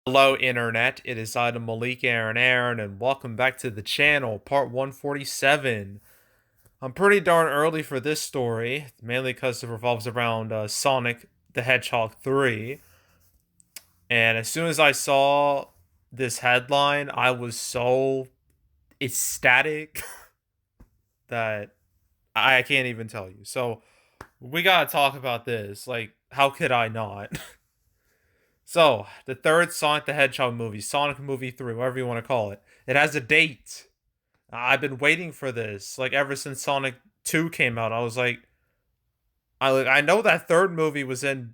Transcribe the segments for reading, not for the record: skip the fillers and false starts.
Hello, Internet. It is Adam Malik Aaron, and welcome back to the channel, part 147. I'm pretty darn early for this story, mainly because it revolves around Sonic the Hedgehog 3. And as soon as I saw this headline, I was so ecstatic that I can't even tell you. So, we gotta talk about this. Like, how could I not? So, the third Sonic the Hedgehog movie, Sonic Movie 3, whatever you want to call it, it has a date. I've been waiting for this, like, ever since Sonic 2 came out. I was like, I know that third movie was in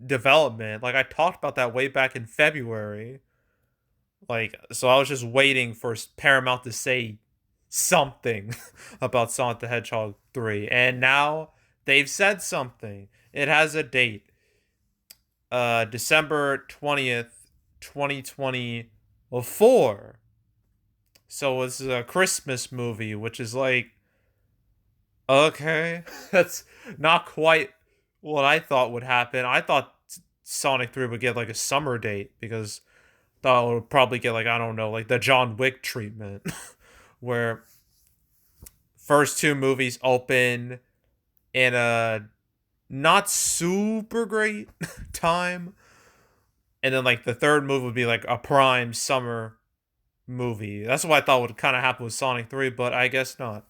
development. Like, I talked about that way back in February. Like, so I was just waiting for Paramount to say something about Sonic the Hedgehog 3. And now they've said something. It has a date. December 20th, 2024. So it's a Christmas movie, which is like, okay, that's not quite what I thought would happen. I thought Sonic 3 would get like a summer date because I thought it would probably get like, I don't know, like the John Wick treatment where first two movies open in a not super great time, and then like the third movie would be like a prime summer movie. That's what I thought would kind of happen with Sonic 3, but I guess not.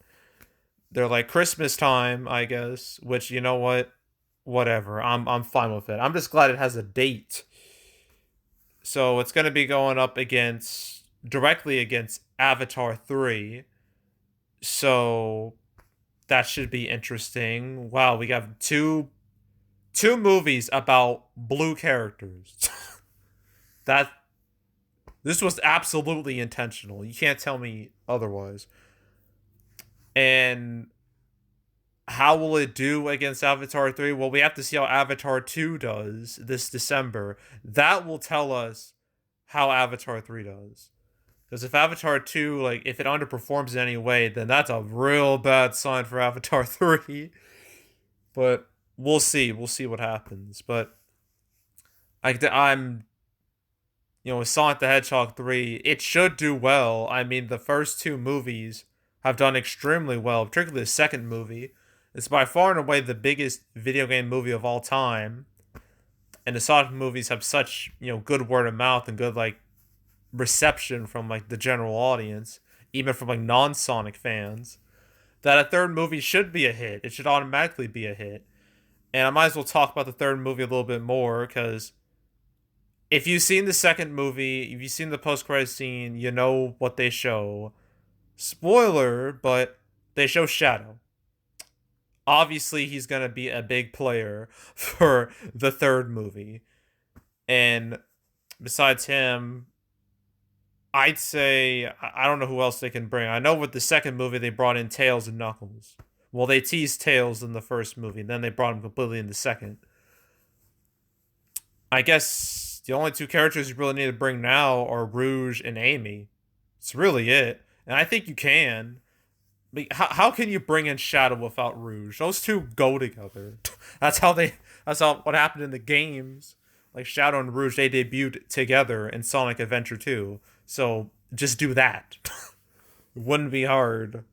They're like Christmas time, I guess, which you know what? Whatever. I'm fine with it. I'm just glad it has a date. So it's going to be going up against directly against Avatar 3. So that should be interesting. Wow, we got two movies about blue characters. that This was absolutely intentional. You can't tell me otherwise. And how will it do against Avatar 3? Well, we have to see how Avatar 2 does this December. That will tell us how Avatar 3 does. Because if Avatar 2, like, if it underperforms in any way, then that's a real bad sign for Avatar 3. But we'll see. We'll see what happens. But I'm with Sonic the Hedgehog 3, it should do well. I mean, the first two movies have done extremely well, particularly the second movie. It's by far and away the biggest video game movie of all time. And the Sonic movies have such, good word of mouth and good, like, reception from, like, the general audience, even from, like, non-Sonic fans, that a third movie should be a hit. It should automatically be a hit. And I might as well talk about the third movie a little bit more, because if you've seen the second movie, if you've seen the post-credit scene, you know what they show. Spoiler, but they show Shadow. Obviously, he's going to be a big player for the third movie. And besides him, I'd say, I don't know who else they can bring. I know with the second movie, they brought in Tails and Knuckles. Well, they teased Tails in the first movie, and then they brought him completely in the second. I guess the only two characters you really need to bring now are Rouge and Amy. It's really it. And I think you can. How can you bring in Shadow without Rouge? Those two go together. That's how what happened in the games. Like Shadow and Rouge, they debuted together in Sonic Adventure 2. So just do that. It wouldn't be hard.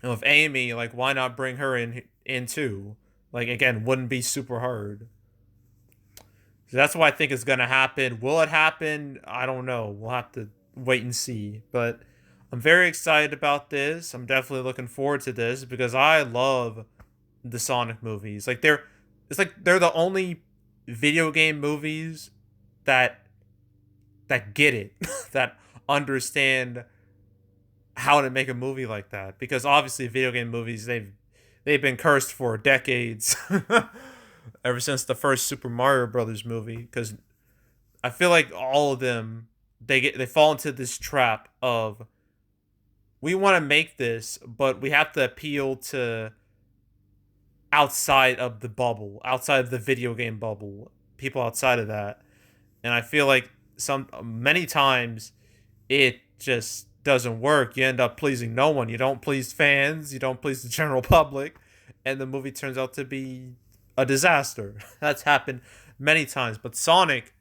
And with Amy, like, why not bring her in too? Like, again, wouldn't be super hard. So that's what I think is gonna happen. Will it happen? I don't know. We'll have to wait and see. But I'm very excited about this. I'm definitely looking forward to this because I love the Sonic movies. Like they're the only video game movies that get it, that understand how to make a movie like that. Because obviously video game movies they've been cursed for decades. Ever since the first Super Mario Brothers movie, because I feel like all of them they fall into this trap of we want to make this, but we have to appeal to outside of the bubble, outside of the video game bubble, people outside of that. And I feel like many times it just doesn't work. You end up pleasing no one. You don't please fans, you don't please the general public, and the movie turns out to be a disaster. That's happened many times. But Sonic,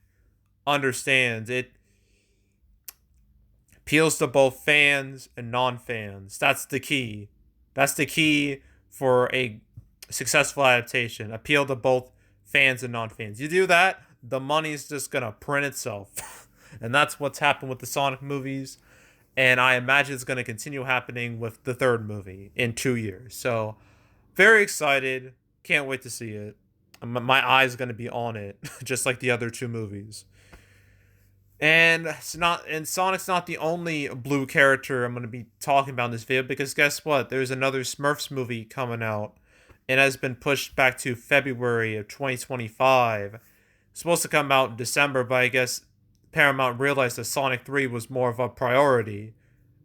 understands it appeals to both fans and non-fans. That's the key. That's the key for a successful adaptation. Appeal to both fans and non-fans. You do that, the money's just gonna print itself. And that's what's happened with the Sonic movies. And I imagine it's going to continue happening with the third movie in 2 years. So, very excited. Can't wait to see it. My eye's going to be on it, just like the other two movies. And Sonic's not the only blue character I'm going to be talking about in this video, because guess what? There's another Smurfs movie coming out. It has been pushed back to February of 2025. It's supposed to come out in December, but I guess Paramount realized that Sonic 3 was more of a priority,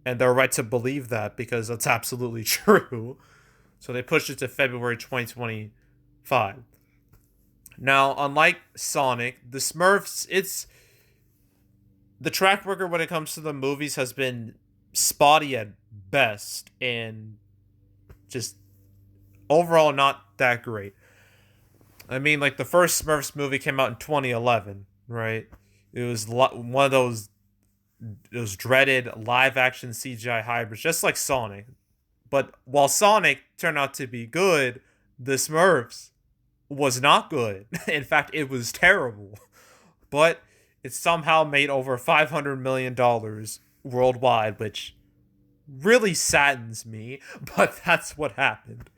and they're right to believe that because that's absolutely true. So they pushed it to February 2025. Now, unlike Sonic, the Smurfs, the track record when it comes to the movies has been spotty at best, and just overall not that great. I mean, like, the first Smurfs movie came out in 2011, right? It was one of those dreaded live-action CGI hybrids, just like Sonic. But while Sonic turned out to be good, the Smurfs was not good. In fact, it was terrible. But it somehow made over $500 million worldwide, which really saddens me, but that's what happened.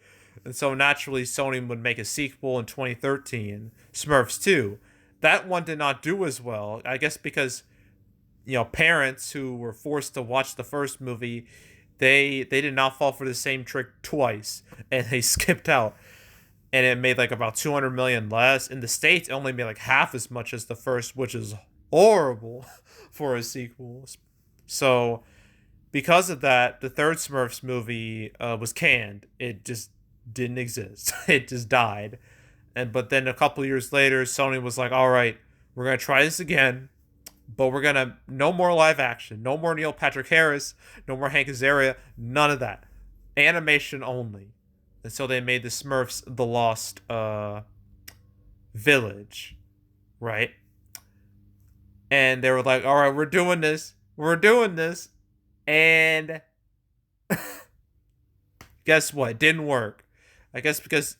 And so naturally, Sony would make a sequel in 2013, Smurfs 2. That one did not do as well, I guess because, parents who were forced to watch the first movie, they did not fall for the same trick twice, and they skipped out. And it made like about 200 million less. In the States, it only made like half as much as the first, which is horrible for a sequel. So, because of that, the third Smurfs movie was canned. It just didn't exist. It just died. But then a couple years later, Sony was like, all right, we're going to try this again, but we're going to, no more live action, no more Neil Patrick Harris, no more Hank Azaria, none of that. Animation only. And so they made the Smurfs The Lost Village, right? And they were like, all right, we're doing this. And guess what? It didn't work. I guess because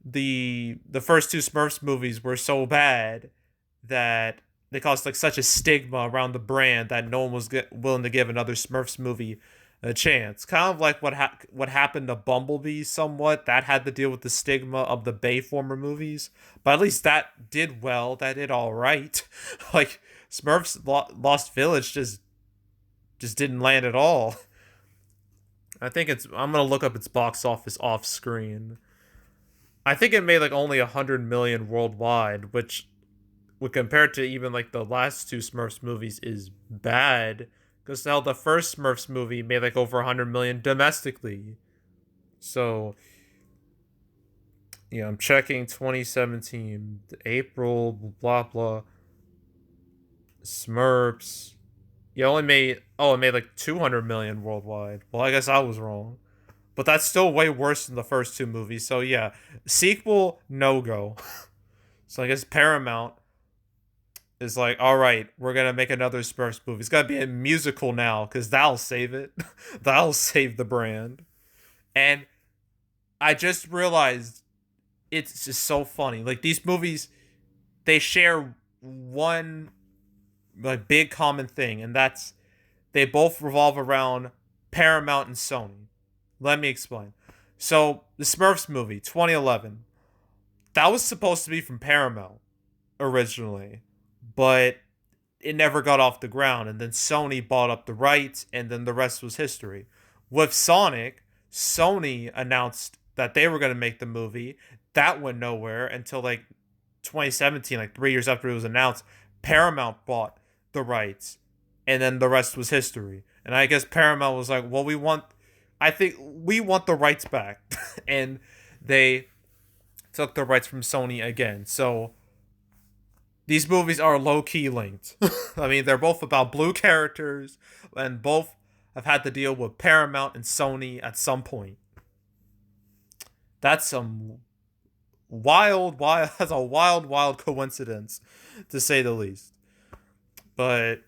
the first two Smurfs movies were so bad that they caused like such a stigma around the brand that no one was willing to give another Smurfs movie a chance. Kind of like what happened to Bumblebee somewhat. That had to deal with the stigma of the Bayformer movies. But at least that did well. That did all right. Like Smurfs Lost Village just didn't land at all. I'm gonna look up its box office off screen. I think it made like only 100 million worldwide, which when compared to even like the last two Smurfs movies is bad. Because now the first Smurfs movie made like over 100 million domestically. So, I'm checking 2017, April, blah, blah. Smurfs. It made like 200 million worldwide. Well, I guess I was wrong. But that's still way worse than the first two movies. So, yeah. Sequel, no go. So, I guess Paramount is like, all right, we're going to make another Smurfs movie. It's got to be a musical now, because that'll save it. That'll save the brand. And I just realized it's just so funny. Like, these movies, they share one like big common thing, and that's they both revolve around Paramount and Sony. Let me explain. So, the Smurfs movie, 2011, that was supposed to be from Paramount originally, but it never got off the ground, and then Sony bought up the rights, and then the rest was history. With Sonic, Sony announced that they were going to make the movie. That went nowhere until like 2017, like 3 years after it was announced. Paramount bought the rights, and then the rest was history. And I guess Paramount was like, well, we want the rights back. And they took the rights from Sony again. So these movies are low-key linked. I mean, they're both about blue characters, and both have had to deal with Paramount and Sony at some point. That's some wild, that's a wild coincidence, to say the least. But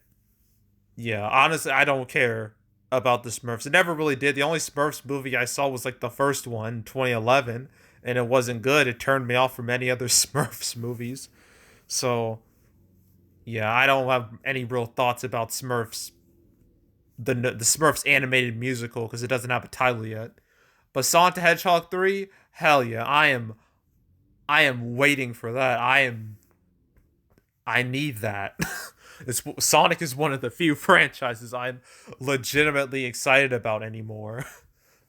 yeah, honestly, I don't care about the Smurfs. It never really did. The only Smurfs movie I saw was like the first one, 2011, and it wasn't good. It turned me off from any other Smurfs movies. So yeah, I don't have any real thoughts about Smurfs, the Smurfs animated musical, because it doesn't have a title yet. But Sonic the Hedgehog 3, hell yeah, I am waiting for that. I need that. Sonic is one of the few franchises I'm legitimately excited about anymore.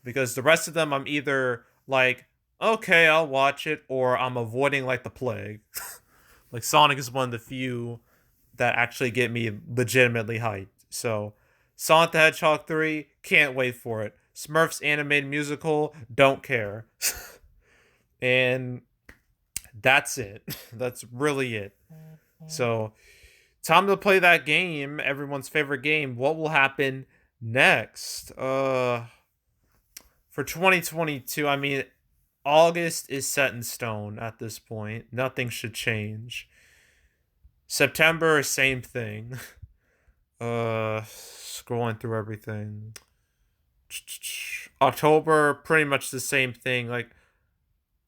Because the rest of them I'm either like, okay, I'll watch it, or I'm avoiding like the plague. Like Sonic is one of the few that actually get me legitimately hyped. So Sonic the Hedgehog 3, can't wait for it. Smurfs animated musical, don't care. And that's it. That's really it. So time to play that game, everyone's favorite game. What will happen next? For 2022, I mean, August is set in stone at this point. Nothing should change. September, same thing. Scrolling through everything. October, pretty much the same thing. Like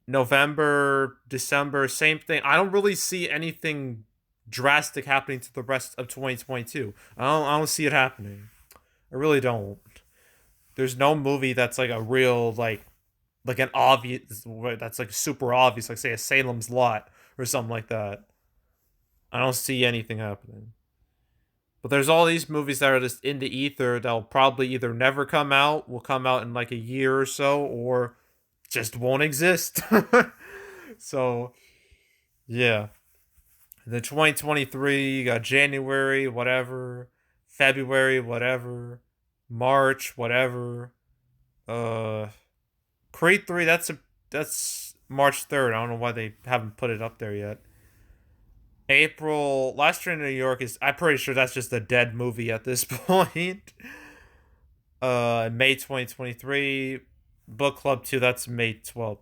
November, December, same thing. I don't really see anything drastic happening to the rest of 2022. I don't see it happening. I really don't. There's no movie that's like a real like an obvious that's like super obvious, like say a Salem's Lot or something like that. I don't see anything happening. But there's all these movies that are just in the ether that'll probably either never come out, will come out in like a year or so, or just won't exist. So yeah. The 2023, you got January, whatever, February, whatever, March, whatever. Uh Creed 3, that's March 3rd. I don't know why they haven't put it up there yet. April, Last Train to New York is, I'm pretty sure that's just a dead movie at this point. May 2023, Book Club 2, that's May 12th.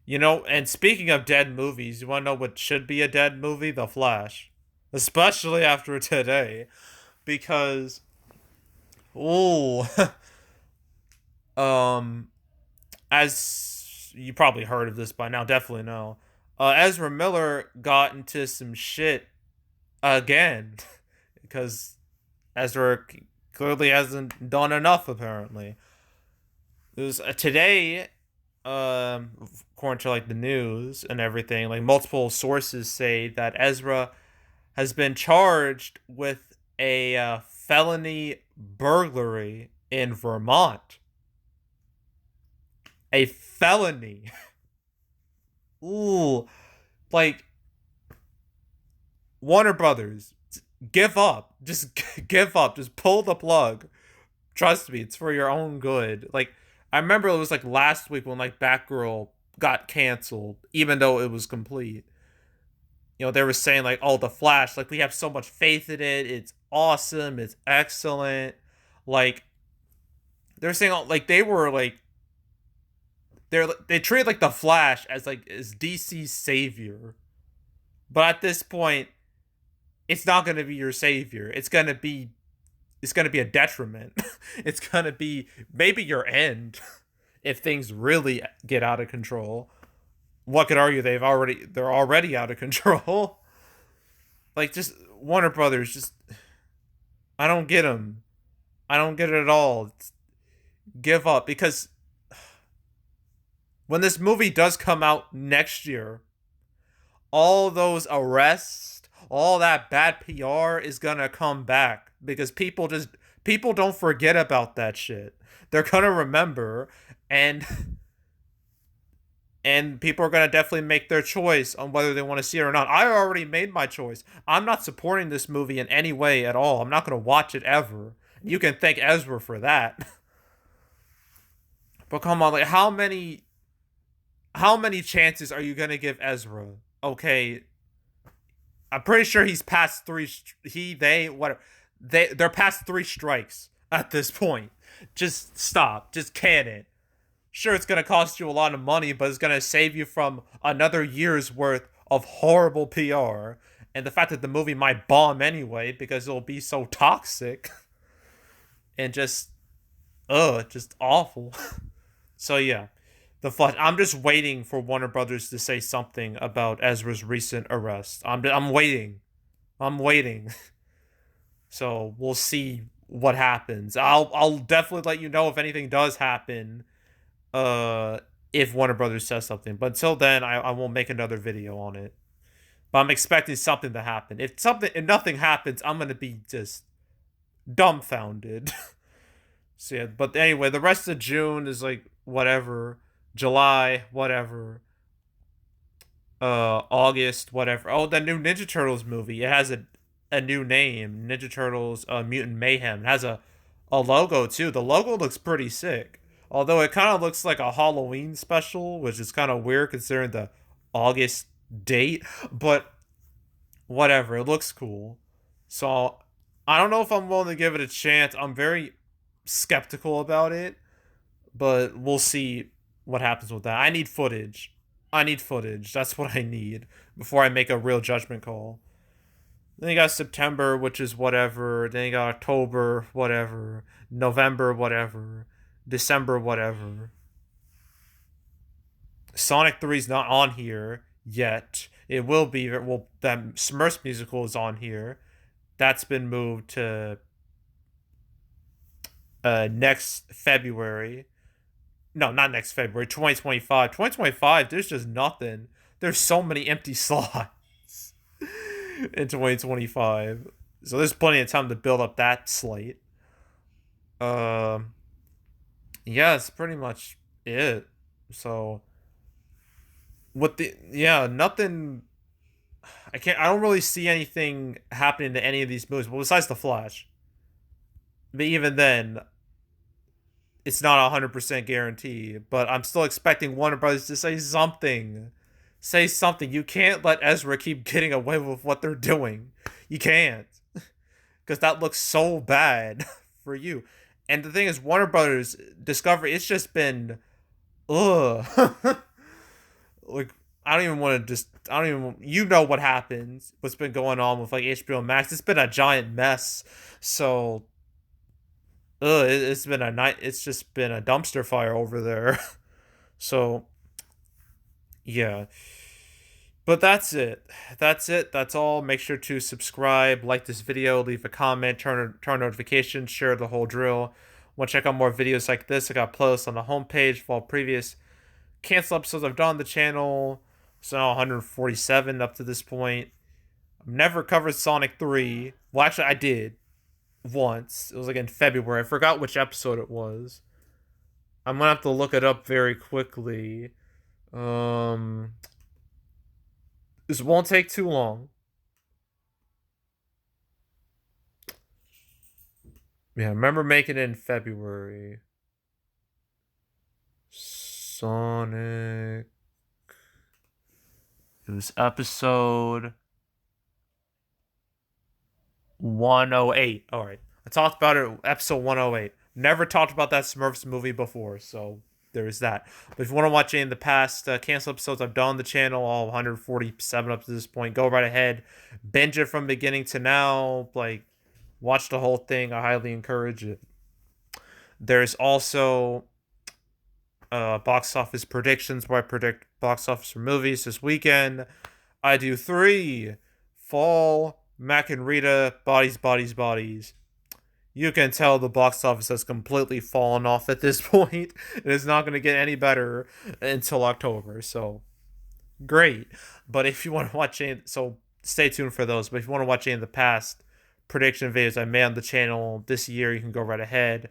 You know, and speaking of dead movies, you want to know what should be a dead movie? The Flash. Especially after today. Because, ooh, um, as you probably heard of this by now, definitely know. Ezra Miller got into some shit again. Because Ezra clearly hasn't done enough, apparently. It was today, according to like the news and everything, like multiple sources say that Ezra has been charged with a felony burglary in Vermont. A felony. Ooh, like Warner Brothers, give up. Just give up. Just pull the plug. Trust me, it's for your own good. Like I remember it was like last week when like Batgirl got canceled, even though it was complete. You know, they were saying like, "Oh, the Flash, like we have so much faith in it. It's awesome. It's excellent." Like they're saying, like they were like they treated like the Flash as like as DC's savior, but at this point, it's not gonna be your savior. It's gonna be a detriment. It's gonna be maybe your end if things really get out of control. What could argue they're already out of control. Like just Warner Brothers, just I don't get them. I don't get it at all. Give up because when this movie does come out next year, all those arrests, all that bad PR is gonna come back because people don't forget about that shit. They're gonna remember and and people are gonna definitely make their choice on whether they want to see it or not. I already made my choice. I'm not supporting this movie in any way at all. I'm not gonna watch it ever. You can thank Ezra for that. But come on, like how many chances are you gonna give Ezra? Okay, I'm pretty sure he's past three. They, whatever. They're past three strikes at this point. Just stop. Just can it. Sure, it's gonna cost you a lot of money, but it's gonna save you from another year's worth of horrible PR. and the fact that the movie might bomb anyway because it'll be so toxic and just awful. So yeah, the Flash. I'm just waiting for Warner Brothers to say something about Ezra's recent arrest. I'm waiting. I'm waiting. So we'll see what happens. I'll definitely let you know if anything does happen. If Warner Brothers says something, but until then, I won't make another video on it. But I'm expecting something to happen. If nothing happens, I'm gonna be just dumbfounded. So yeah, but anyway, the rest of June is like whatever. July, whatever. August, whatever. Oh, the new Ninja Turtles movie. It has a new name, Ninja Turtles Mutant Mayhem. It has a logo too. The logo looks pretty sick. Although it kind of looks like a Halloween special, which is kind of weird considering the August date, but whatever, it looks cool. So I don't know if I'm willing to give it a chance. I'm very skeptical about it, but we'll see what happens with that. I need footage. I need footage. That's what I need before I make a real judgment call. Then you got September, which is whatever. Then you got October, whatever. November, whatever. December, whatever. Sonic 3 is not on here yet. It will be. Well, that Smurfs musical is on here. That's been moved to next February. No, not next February. 2025. 2025. There's just nothing. There's so many empty slots in 2025. So there's plenty of time to build up that slate. Yeah, that's pretty much it. So nothing. I don't really see anything happening to any of these movies, but besides the Flash. But even then, it's not 100% guarantee. But I'm still expecting Warner Brothers to say something. Say something. You can't let Ezra keep getting away with what they're doing. You can't, because that looks so bad for you. And the thing is, Warner Brothers Discovery, it's just been, ugh. Like, I don't even want to just, I don't even, you know what happens, what's been going on with like HBO Max. It's been a giant mess. So, it's been a night. It's just been a dumpster fire over there. So, yeah. But that's it. That's it. That's all. Make sure to subscribe, like this video, leave a comment, turn notifications, share the whole drill. Want to check out more videos like this? I got playlists on the homepage for all previous cancel episodes I've done on the channel. So now 147 up to this point. I've never covered Sonic 3. Well, actually, I did once. It was like in February. I forgot which episode it was. I'm gonna have to look it up very quickly. This won't take too long. Yeah, I remember making it in February. Sonic. It was episode 108. Alright. I talked about it episode 108. Never talked about that Smurfs movie before, so there is that. But if you want to watch any of the past cancel episodes I've done on the channel, all 147 up to this point, go right ahead. Binge it from beginning to now. Like, watch the whole thing. I highly encourage it. There's also box office predictions where I predict box office for movies this weekend. I do 3 fall Mac and Rita bodies, bodies, bodies. You can tell the box office has completely fallen off at this point. It is not going to get any better until October. So, great. But if you want to watch any, so stay tuned for those. But if you want to watch any of the past prediction videos I made on the channel this year, you can go right ahead.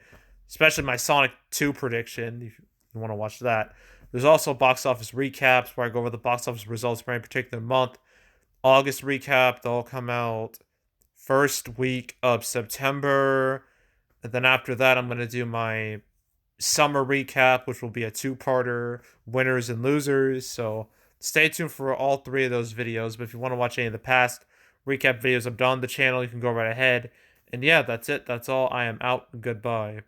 Especially my Sonic 2 prediction, if you want to watch that. There's also box office recaps where I go over the box office results for any particular month. August recap, they'll come out first week of September. And then after that, I'm going to do my summer recap, which will be a 2-parter, winners and losers. So stay tuned for all 3 of those videos. But if you want to watch any of the past recap videos I've done on the channel, you can go right ahead. And yeah, that's it. That's all. I am out. Goodbye.